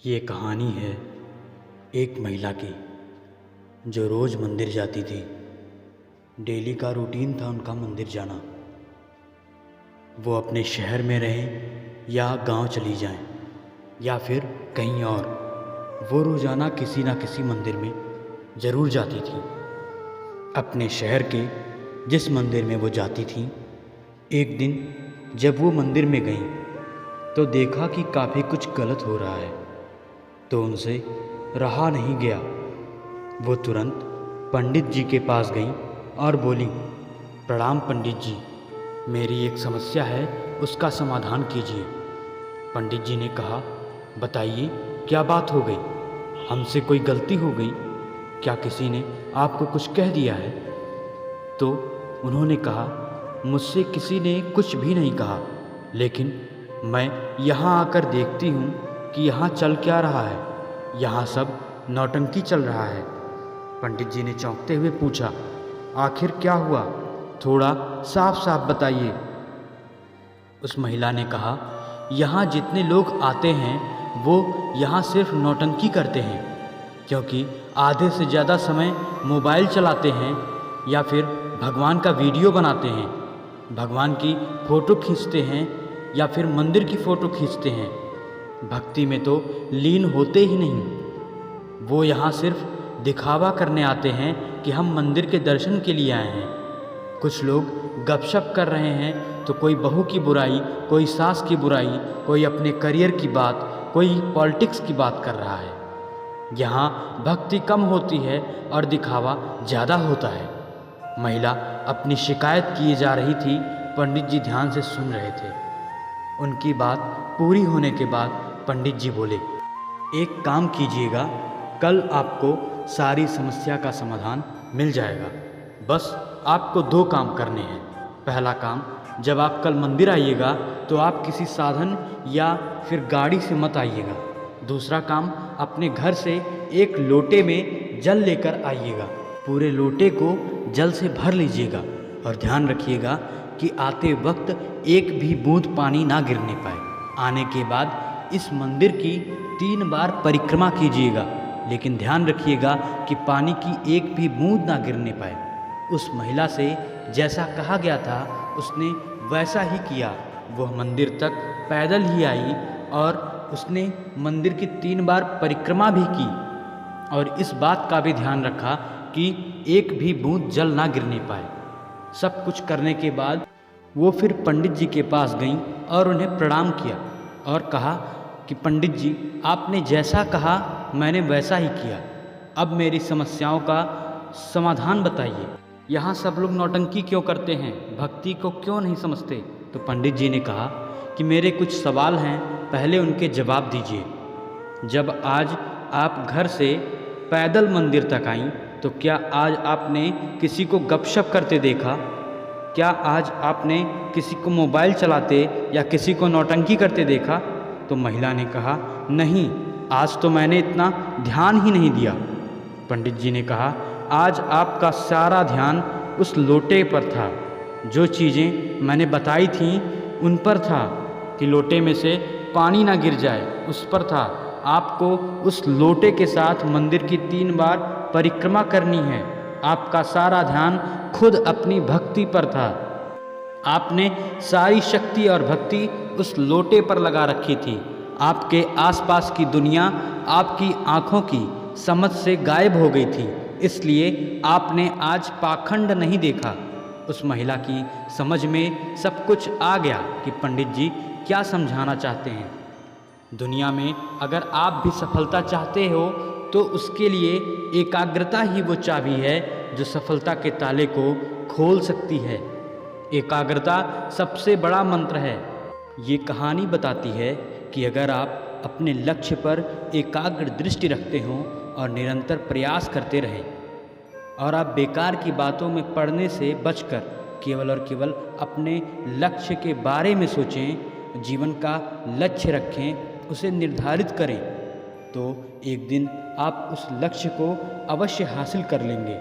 ये कहानी है एक महिला की जो रोज़ मंदिर जाती थी। डेली का रूटीन था उनका मंदिर जाना। वो अपने शहर में रहें या गांव चली जाएं या फिर कहीं और, वो रोज़ाना किसी ना किसी मंदिर में ज़रूर जाती थी। अपने शहर के जिस मंदिर में वो जाती थी, एक दिन जब वो मंदिर में गई तो देखा कि काफ़ी कुछ गलत हो रहा है। तो उनसे रहा नहीं गया। वो तुरंत पंडित जी के पास गई और बोली, प्रणाम पंडित जी, मेरी एक समस्या है, उसका समाधान कीजिए। पंडित जी ने कहा, बताइए क्या बात हो गई? हमसे कोई गलती हो गई? क्या किसी ने आपको कुछ कह दिया है? तो उन्होंने कहा, मुझसे किसी ने कुछ भी नहीं कहा, लेकिन मैं यहाँ आकर देखती हूँ कि यहाँ चल क्या रहा है। यहाँ सब नौटंकी चल रहा है। पंडित जी ने चौंकते हुए पूछा, आखिर क्या हुआ? थोड़ा साफ साफ बताइए। उस महिला ने कहा, यहाँ जितने लोग आते हैं वो यहाँ सिर्फ नौटंकी करते हैं, क्योंकि आधे से ज़्यादा समय मोबाइल चलाते हैं या फिर भगवान का वीडियो बनाते हैं, भगवान की फ़ोटो खींचते हैं या फिर मंदिर की फ़ोटो खींचते हैं। भक्ति में तो लीन होते ही नहीं। वो यहाँ सिर्फ दिखावा करने आते हैं कि हम मंदिर के दर्शन के लिए आए हैं। कुछ लोग गपशप कर रहे हैं तो कोई बहू की बुराई, कोई सास की बुराई, कोई अपने करियर की बात, कोई पॉलिटिक्स की बात कर रहा है। यहाँ भक्ति कम होती है और दिखावा ज़्यादा होता है। महिला अपनी शिकायत किए जा रही थी। पंडित जी ध्यान से सुन रहे थे। उनकी बात पूरी होने के बाद पंडित जी बोले, एक काम कीजिएगा, कल आपको सारी समस्या का समाधान मिल जाएगा। बस आपको 2 काम करने हैं। पहला काम, जब आप कल मंदिर आइएगा तो आप किसी साधन या फिर गाड़ी से मत आइएगा। दूसरा काम, अपने घर से एक लोटे में जल लेकर आइएगा। पूरे लोटे को जल से भर लीजिएगा और ध्यान रखिएगा कि आते वक्त एक भी बूंद पानी ना गिरने पाए। आने के बाद इस मंदिर की 3 बार परिक्रमा कीजिएगा, लेकिन ध्यान रखिएगा कि पानी की एक भी बूंद ना गिरने पाए। उस महिला से जैसा कहा गया था उसने वैसा ही किया। वह मंदिर तक पैदल ही आई और उसने मंदिर की 3 बार परिक्रमा भी की और इस बात का भी ध्यान रखा कि एक भी बूंद जल ना गिरने पाए। सब कुछ करने के बाद वो फिर पंडित जी के पास गई और उन्हें प्रणाम किया और कहा कि पंडित जी, आपने जैसा कहा मैंने वैसा ही किया। अब मेरी समस्याओं का समाधान बताइए। यहाँ सब लोग नौटंकी क्यों करते हैं? भक्ति को क्यों नहीं समझते? तो पंडित जी ने कहा कि मेरे कुछ सवाल हैं, पहले उनके जवाब दीजिए। जब आज आप घर से पैदल मंदिर तक आईं तो क्या आज आपने किसी को गपशप करते देखा? क्या आज आपने किसी को मोबाइल चलाते या किसी को नौटंकी करते देखा? तो महिला ने कहा, नहीं, आज तो मैंने इतना ध्यान ही नहीं दिया। पंडित जी ने कहा, आज आपका सारा ध्यान उस लोटे पर था। जो चीज़ें मैंने बताई थीं उन पर था कि लोटे में से पानी ना गिर जाए, उस पर था। आपको उस लोटे के साथ मंदिर की 3 बार परिक्रमा करनी है। आपका सारा ध्यान खुद अपनी भक्ति पर था। आपने सारी शक्ति और भक्ति उस लोटे पर लगा रखी थी। आपके आसपास की दुनिया आपकी आँखों की समझ से गायब हो गई थी, इसलिए आपने आज पाखंड नहीं देखा। उस महिला की समझ में सब कुछ आ गया कि पंडित जी क्या समझाना चाहते हैं। दुनिया में अगर आप भी सफलता चाहते हो तो उसके लिए एकाग्रता ही वो चाबी है जो सफलता के ताले को खोल सकती है। एकाग्रता सबसे बड़ा मंत्र है। ये कहानी बताती है कि अगर आप अपने लक्ष्य पर एकाग्र दृष्टि रखते हो और निरंतर प्रयास करते रहें और आप बेकार की बातों में पड़ने से बचकर केवल और केवल अपने लक्ष्य के बारे में सोचें, जीवन का लक्ष्य रखें, उसे निर्धारित करें, तो एक दिन आप उस लक्ष्य को अवश्य हासिल कर लेंगे।